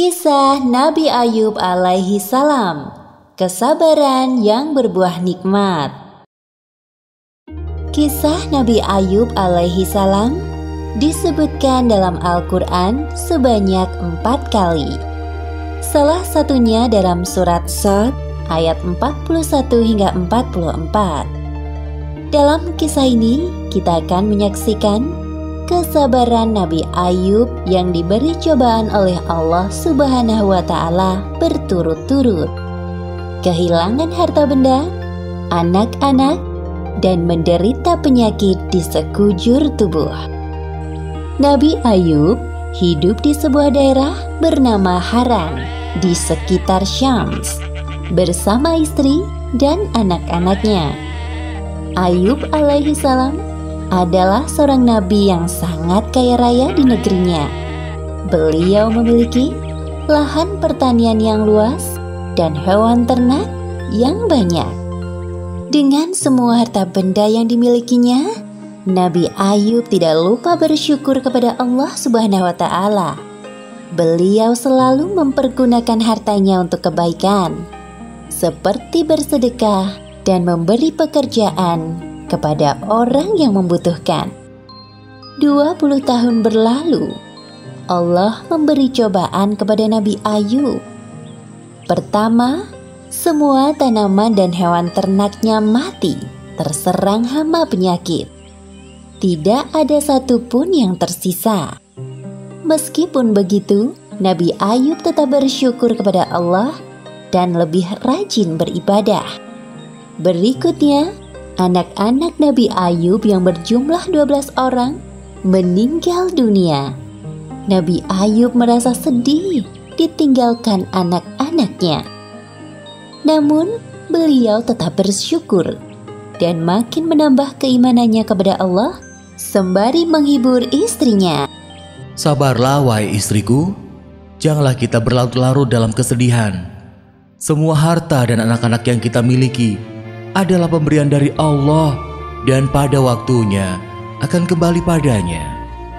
Kisah Nabi Ayub alaihi salam, kesabaran yang berbuah nikmat. Kisah Nabi Ayub alaihi salam disebutkan dalam Al-Quran sebanyak 4 kali. Salah satunya dalam surat Shad ayat 41 hingga 44. Dalam kisah ini kita akan menyaksikan kesabaran Nabi Ayub yang diberi cobaan oleh Allah Subhanahu wa Ta'ala berturut-turut, kehilangan harta benda, anak-anak, dan menderita penyakit di sekujur tubuh. Nabi Ayub hidup di sebuah daerah bernama Haran di sekitar Syams bersama istri dan anak-anaknya. Ayub alaihi salam adalah seorang nabi yang sangat kaya raya di negerinya. Beliau memiliki lahan pertanian yang luas dan hewan ternak yang banyak. Dengan semua harta benda yang dimilikinya, Nabi Ayub tidak lupa bersyukur kepada Allah Subhanahu wa Ta'ala. Beliau selalu mempergunakan hartanya untuk kebaikan, seperti bersedekah dan memberi pekerjaan kepada orang yang membutuhkan. 20 tahun berlalu, Allah memberi cobaan kepada Nabi Ayub. Pertama, semua tanaman dan hewan ternaknya mati, terserang hama penyakit. Tidak ada satupun yang tersisa. Meskipun begitu, Nabi Ayub tetap bersyukur kepada Allah dan lebih rajin beribadah. Berikutnya, anak-anak Nabi Ayub yang berjumlah 12 orang meninggal dunia. Nabi Ayub merasa sedih ditinggalkan anak-anaknya. Namun, beliau tetap bersyukur dan makin menambah keimanannya kepada Allah sembari menghibur istrinya. Sabarlah wahai istriku, janganlah kita berlarut-larut dalam kesedihan. Semua harta dan anak-anak yang kita miliki adalah pemberian dari Allah dan pada waktunya akan kembali padanya.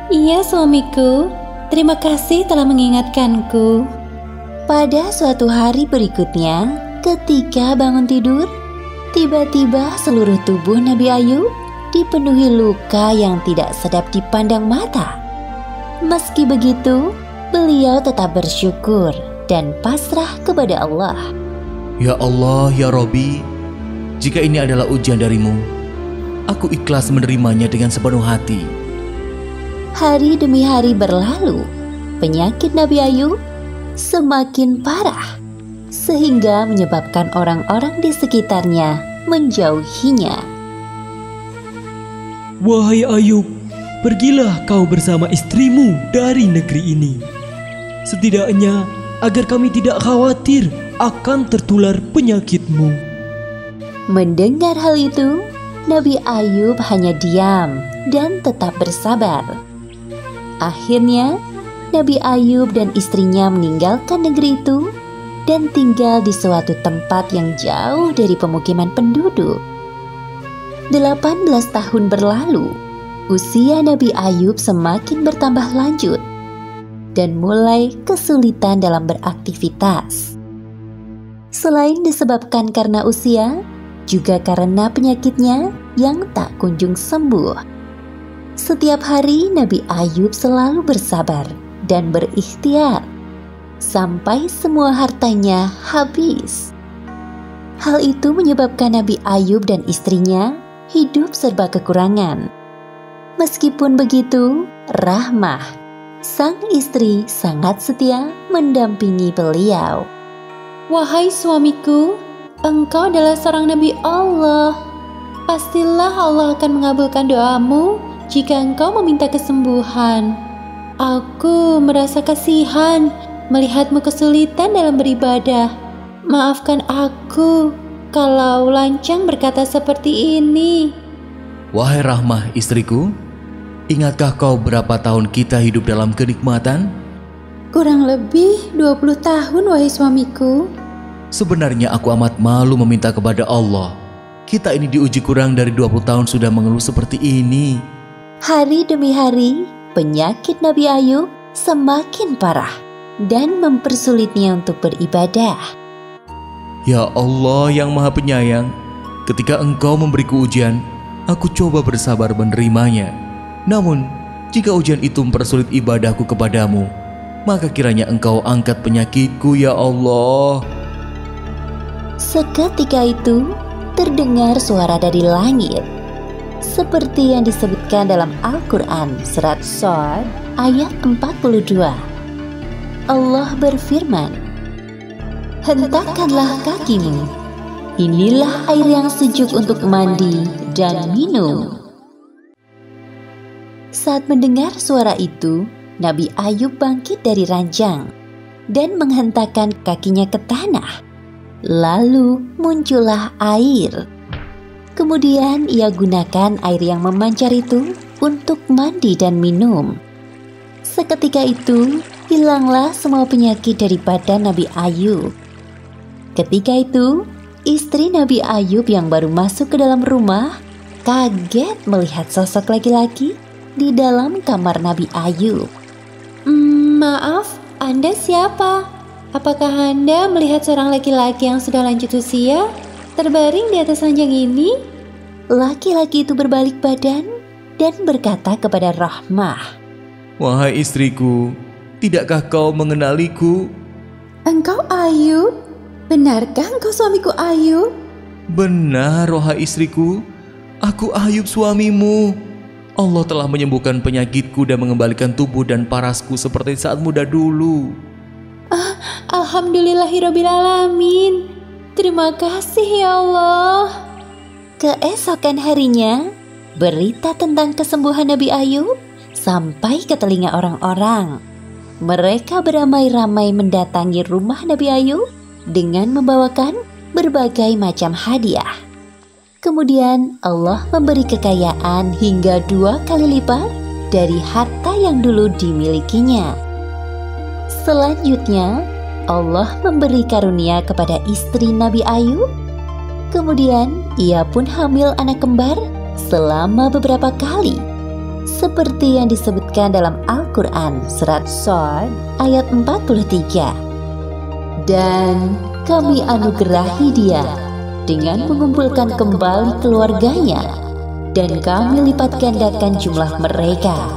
Iya suamiku, terima kasih telah mengingatkanku. Pada suatu hari berikutnya, ketika bangun tidur, tiba-tiba seluruh tubuh Nabi Ayub dipenuhi luka yang tidak sedap dipandang mata. Meski begitu, beliau tetap bersyukur dan pasrah kepada Allah. Ya Allah, ya Robbi, jika ini adalah ujian darimu, aku ikhlas menerimanya dengan sepenuh hati. Hari demi hari berlalu, penyakit Nabi Ayub semakin parah, sehingga menyebabkan orang-orang di sekitarnya menjauhinya. Wahai Ayub, pergilah kau bersama istrimu dari negeri ini. Setidaknya agar kami tidak khawatir akan tertular penyakitmu. Mendengar hal itu, Nabi Ayub hanya diam dan tetap bersabar. Akhirnya, Nabi Ayub dan istrinya meninggalkan negeri itu dan tinggal di suatu tempat yang jauh dari pemukiman penduduk. 18 tahun berlalu, usia Nabi Ayub semakin bertambah lanjut dan mulai kesulitan dalam beraktivitas. Selain disebabkan karena usia, juga karena penyakitnya yang tak kunjung sembuh. Setiap hari Nabi Ayub selalu bersabar dan berikhtiar sampai semua hartanya habis. Hal itu menyebabkan Nabi Ayub dan istrinya hidup serba kekurangan. Meskipun begitu, Rahmah, sang istri, sangat setia mendampingi beliau. Wahai suamiku, engkau adalah seorang Nabi Allah. Pastilah Allah akan mengabulkan doamu jika engkau meminta kesembuhan. Aku merasa kasihan melihatmu kesulitan dalam beribadah. Maafkan aku kalau lancang berkata seperti ini. Wahai Rahmah istriku, ingatkah kau berapa tahun kita hidup dalam kenikmatan? Kurang lebih 20 tahun wahai suamiku. Sebenarnya aku amat malu meminta kepada Allah. Kita ini diuji kurang dari 20 tahun sudah mengeluh seperti ini. Hari demi hari, penyakit Nabi Ayub semakin parah. dan mempersulitnya untuk beribadah. Ya Allah yang Maha Penyayang, ketika Engkau memberiku ujian, aku coba bersabar menerimanya. Namun, jika ujian itu mempersulit ibadahku kepadamu, maka kiranya Engkau angkat penyakitku ya Allah. Seketika itu, terdengar suara dari langit. Seperti yang disebutkan dalam Al-Quran surat Shad ayat 42. Allah berfirman, "Hentakkanlah kakimu, inilah air yang sejuk untuk mandi dan minum." Saat mendengar suara itu, Nabi Ayub bangkit dari ranjang dan menghentakkan kakinya ke tanah. Lalu muncullah air. Kemudian ia gunakan air yang memancar itu untuk mandi dan minum. Seketika itu, hilanglah semua penyakit dari badan Nabi Ayub. Ketika itu, istri Nabi Ayub yang baru masuk ke dalam rumah kaget melihat sosok laki-laki di dalam kamar Nabi Ayub. Maaf, Anda siapa? Apakah Anda melihat seorang laki-laki yang sudah lanjut usia terbaring di atas ranjang ini? Laki-laki itu berbalik badan dan berkata kepada Rahmah, Wahai istriku, tidakkah kau mengenaliku? Engkau Ayub? Benarkah engkau suamiku Ayub? Benar, wahai istriku, aku Ayub suamimu. Allah telah menyembuhkan penyakitku dan mengembalikan tubuh dan parasku seperti saat muda dulu. Alhamdulillahirrabbilalamin. Terima kasih ya Allah. Keesokan harinya, berita tentang kesembuhan Nabi Ayub sampai ke telinga orang-orang. Mereka beramai-ramai mendatangi rumah Nabi Ayub dengan membawakan berbagai macam hadiah. Kemudian Allah memberi kekayaan hingga 2 kali lipat dari harta yang dulu dimilikinya. Selanjutnya, Allah memberi karunia kepada istri Nabi Ayub. Kemudian ia pun hamil anak kembar selama beberapa kali, seperti yang disebutkan dalam Al-Quran surat Shad ayat 43. Dan kami anugerahi dia dengan mengumpulkan kembali keluarganya, dan kami lipat gandakan jumlah mereka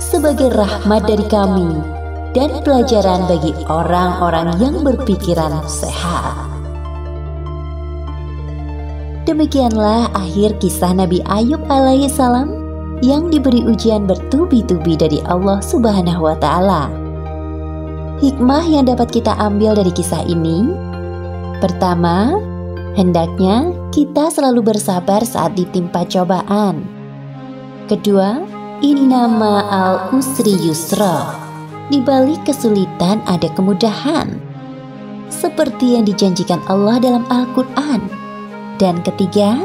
sebagai rahmat dari kami dan pelajaran bagi orang-orang yang berpikiran sehat. Demikianlah akhir kisah Nabi Ayub alaihissalam yang diberi ujian bertubi-tubi dari Allah Subhanahu wa Ta'ala. Hikmah yang dapat kita ambil dari kisah ini: pertama, hendaknya kita selalu bersabar saat ditimpa cobaan. Kedua, inna ma'al usri yusra, di balik kesulitan ada kemudahan, seperti yang dijanjikan Allah dalam Al-Quran. Dan ketiga,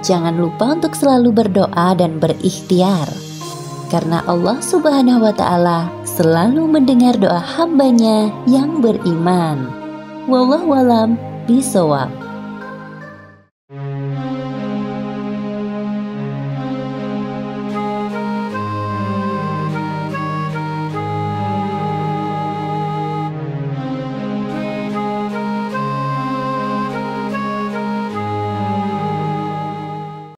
jangan lupa untuk selalu berdoa dan berikhtiar, karena Allah Subhanahu wa Ta'ala selalu mendengar doa hambanya yang beriman. Wallahu a'lam bishawab.